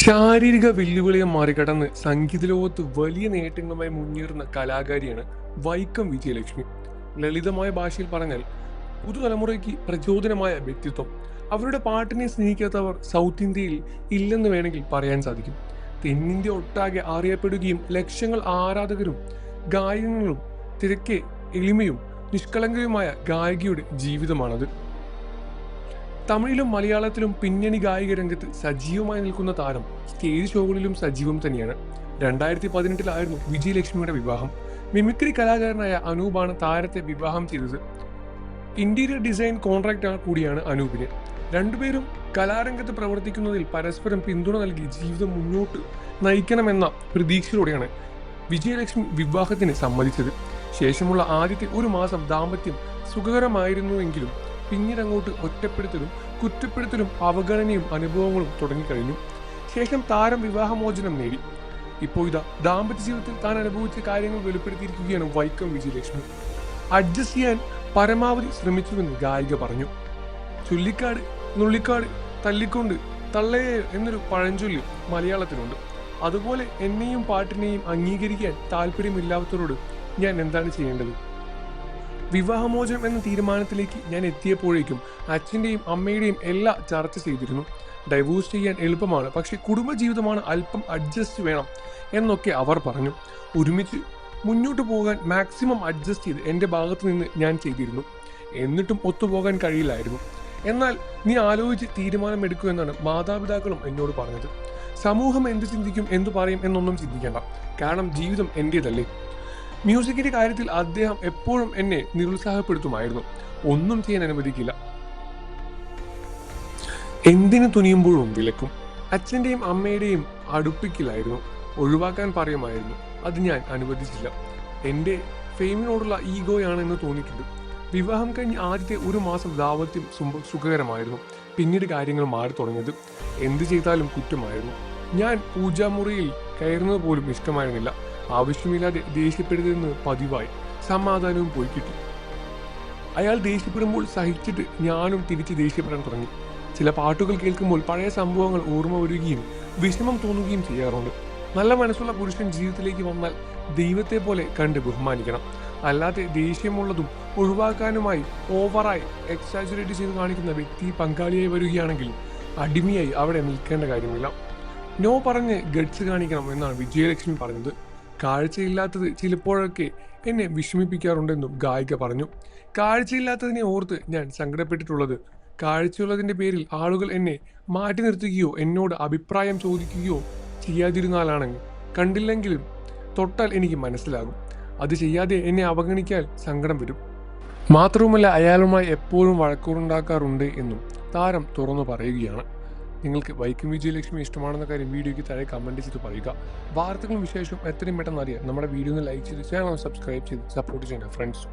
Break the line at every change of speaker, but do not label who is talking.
ശാരീരിക വെല്ലുവിളിയെ മറികടന്ന് സംഗീത ലോകത്ത് വലിയ നേട്ടങ്ങളുമായി മുന്നേറുന്ന കലാകാരിയാണ് വൈക്കം വിജയലക്ഷ്മി. ലളിതമായ ഭാഷയിൽ പറഞ്ഞാൽ പുതുതലമുറയ്ക്ക് പ്രചോദനമായ വ്യക്തിത്വം. അവരുടെ പാട്ടിനെ സ്നേഹിക്കാത്തവർ സൗത്ത് ഇന്ത്യയിൽ ഇല്ലെന്ന് വേണമെങ്കിൽ പറയാൻ സാധിക്കും. തെന്നിന്ത്യ ഒട്ടാകെ അറിയപ്പെടുകയും ലക്ഷങ്ങൾ ആരാധകരും ഗായകങ്ങളും തിരക്കെ എളിമയും നിഷ്കളങ്കയുമായ ഗായികയുടെ ജീവിതമാണത്. തമിഴിലും മലയാളത്തിലും പിന്നണി ഗായിക രംഗത്ത് സജീവമായി നിൽക്കുന്ന താരം സ്റ്റേജ് ഷോകളിലും സജീവം തന്നെയാണ്. 2018 വിജയലക്ഷ്മിയുടെ വിവാഹം. മിമിക്രി കലാകാരനായ അനൂപാണ് താരത്തെ വിവാഹം ചെയ്തത്. ഇന്റീരിയർ ഡിസൈൻ കോൺട്രാക്ടർ കൂടിയാണ് അനൂപിന്. രണ്ടുപേരും കലാരംഗത്ത് പ്രവർത്തിക്കുന്നതിൽ പരസ്പരം പിന്തുണ നൽകി ജീവിതം മുന്നോട്ട് നയിക്കണമെന്ന പ്രതീക്ഷയോടെയാണ് വിജയലക്ഷ്മി വിവാഹത്തിന് സമ്മതിച്ചത്. ശേഷമുള്ള ആദ്യത്തെ ഒരു മാസം ദാമ്പത്യം സുഖകരമായിരുന്നുവെങ്കിലും പിന്നീട് അങ്ങോട്ട് ഒറ്റപ്പെടുത്തലും കുറ്റപ്പെടുത്തലും അവഗണനയും അനുഭവങ്ങളും തുടങ്ങിക്കഴിഞ്ഞു. ശേഷം താരം വിവാഹമോചനം നേടി. ഇപ്പോൾ ഇതാ ദാമ്പത്യ ജീവിതത്തിൽ താൻ അനുഭവിച്ച കാര്യങ്ങൾ വെളിപ്പെടുത്തിയിരിക്കുകയാണ് വൈക്കം വിജയലക്ഷ്മി. അഡ്ജസ്റ്റ് ചെയ്യാൻ പരമാവധി ശ്രമിച്ചുവെന്ന് ഗായിക പറഞ്ഞു. ചുള്ളിക്കാട് നുള്ളിക്കാട് തല്ലിക്കൊണ്ട് തള്ളയെ എന്നൊരു പഴഞ്ചൊല്ലി മലയാളത്തിലുണ്ട്. അതുപോലെ എന്നെയും പാട്ടിനെയും അംഗീകരിക്കാൻ താല്പര്യമില്ലാത്തവരോട് ഞാൻ എന്താണ് ചെയ്യേണ്ടത്? വിവാഹമോചനം എന്ന തീരുമാനത്തിലേക്ക് ഞാൻ എത്തിയപ്പോഴേക്കും അച്ഛൻ്റെയും അമ്മയുടെയും എല്ലാം ചർച്ച ചെയ്തിരുന്നു. ഡൈവോഴ്സ് ചെയ്യാൻ എളുപ്പമാണ്, പക്ഷെ കുടുംബജീവിതമാണ്, അല്പം അഡ്ജസ്റ്റ് വേണം എന്നൊക്കെ അവർ പറഞ്ഞു. ഒരുമിച്ച് മുന്നോട്ട് പോകാൻ മാക്സിമം അഡ്ജസ്റ്റ് ചെയ്ത് എൻ്റെ ഭാഗത്ത് നിന്ന് ഞാൻ ചെയ്തിരുന്നു. എന്നിട്ടും ഒത്തുപോകാൻ കഴിയില്ലായിരുന്നു. എന്നാൽ നീ ആലോചിച്ച് തീരുമാനമെടുക്കൂ എന്നാണ് മാതാപിതാക്കളും എന്നോട് പറഞ്ഞത്. സമൂഹം എന്ത് ചിന്തിക്കും, എന്തു പറയും എന്നൊന്നും ചിന്തിക്കേണ്ട, കാരണം ജീവിതം എൻ്റേതല്ലേ. മ്യൂസിക്കിന്റെ കാര്യത്തിൽ അദ്ദേഹം എപ്പോഴും എന്നെ നിരുത്സാഹപ്പെടുത്തുമായിരുന്നു. ഒന്നും ചെയ്യാൻ അനുവദിക്കില്ല, എന്തിനു തുനിയുമ്പോഴും വിലക്കും. അച്ഛൻ്റെയും അമ്മയുടെയും അടുപ്പിക്കില്ലായിരുന്നു, ഒഴിവാക്കാൻ പറയുമായിരുന്നു. അത് ഞാൻ അനുവദിച്ചില്ല. എൻ്റെ ഫെയിമിനോടുള്ള ഈഗോയാണെന്ന് തോന്നിയിട്ടുണ്ട്. വിവാഹം കഴിഞ്ഞ് ആദ്യത്തെ ഒരു മാസം ദാമ്പത്യം സുഖകരമായിരുന്നു. പിന്നീട് കാര്യങ്ങൾ മാറി തുടങ്ങിയത് എന്ത് ചെയ്താലും കുറ്റമായിരുന്നു. ഞാൻ പൂജാമുറിയിൽ കയറുന്നത് പോലും ഇഷ്ടമായിരുന്നില്ല. ആവശ്യമില്ലാതെ ദേഷ്യപ്പെടുന്നത് പതിവായി. സമാധാനവും പോയി കിട്ടി. അയാൾ ദേഷ്യപ്പെടുമ്പോൾ സഹിച്ചിട്ട് ഞാനും തിരിച്ച് ദേഷ്യപ്പെടാൻ തുടങ്ങി. ചില പാട്ടുകൾ കേൾക്കുമ്പോൾ പഴയ സംഭവങ്ങൾ ഓർമ്മ വരികയും വിഷമം തോന്നുകയും ചെയ്യാറുണ്ട്. നല്ല മനസ്സുള്ള പുരുഷൻ ജീവിതത്തിലേക്ക് വന്നാൽ ദൈവത്തെ പോലെ കണ്ട് ബഹുമാനിക്കണം. അല്ലാതെ ദേഷ്യമുള്ളതും ഒഴിവാക്കാനുമായി ഓവറായി എക്സാജുറേറ്റ് ചെയ്ത് കാണിക്കുന്ന വ്യക്തി പങ്കാളിയായി വരികയാണെങ്കിൽ അടിമയായി അവിടെ നിൽക്കേണ്ട കാര്യമില്ല. നോ പറഞ്ഞ് ഗഡ്സ് കാണിക്കണം എന്നാണ് വിജയലക്ഷ്മി പറഞ്ഞത്. കാഴ്ചയില്ലാത്തത് ചിലപ്പോഴൊക്കെ എന്നെ വിഷമിപ്പിക്കാറുണ്ടെന്നും ഗായിക പറഞ്ഞു. കാഴ്ചയില്ലാത്തതിനെ ഓർത്ത് ഞാൻ സങ്കടപ്പെട്ടിട്ടുള്ളത് കാഴ്ചയുള്ളതിൻ്റെ പേരിൽ ആളുകൾ എന്നെ മാറ്റി നിർത്തുകയോ എന്നോട് അഭിപ്രായം ചോദിക്കുകയോ ചെയ്യാതിരുന്നാലാണെങ്കിൽ കണ്ടില്ലെങ്കിലും തൊട്ടാൽ എനിക്ക് മനസ്സിലാകും. അത് ചെയ്യാതെ എന്നെ അവഗണിക്കാൻ സങ്കടം വരും. മാത്രവുമല്ല, അയാളുമായി എപ്പോഴും വഴക്കുണ്ടാക്കാറുണ്ട് എന്നും താരം തുറന്നു പറയുകയാണ്. നിങ്ങൾക്ക് വൈക്കം വിജയലക്ഷ്മി ഇഷ്ടമാണെന്ന കാര്യം വീഡിയോയ്ക്ക് താഴെ കമൻറ്റ് ചെയ്ത് പറയുക. വാർത്തകളും വിശേഷവും എത്രയും പെട്ടെന്ന് അറിയാൻ നമ്മുടെ വീഡിയോ ഒന്ന് ലൈക്ക് ചെയ്ത് ചാനൽ സബ്സ്ക്രൈബ് ചെയ്ത് സപ്പോർട്ട് ചെയ്യണം ഫ്രണ്ട്സ്.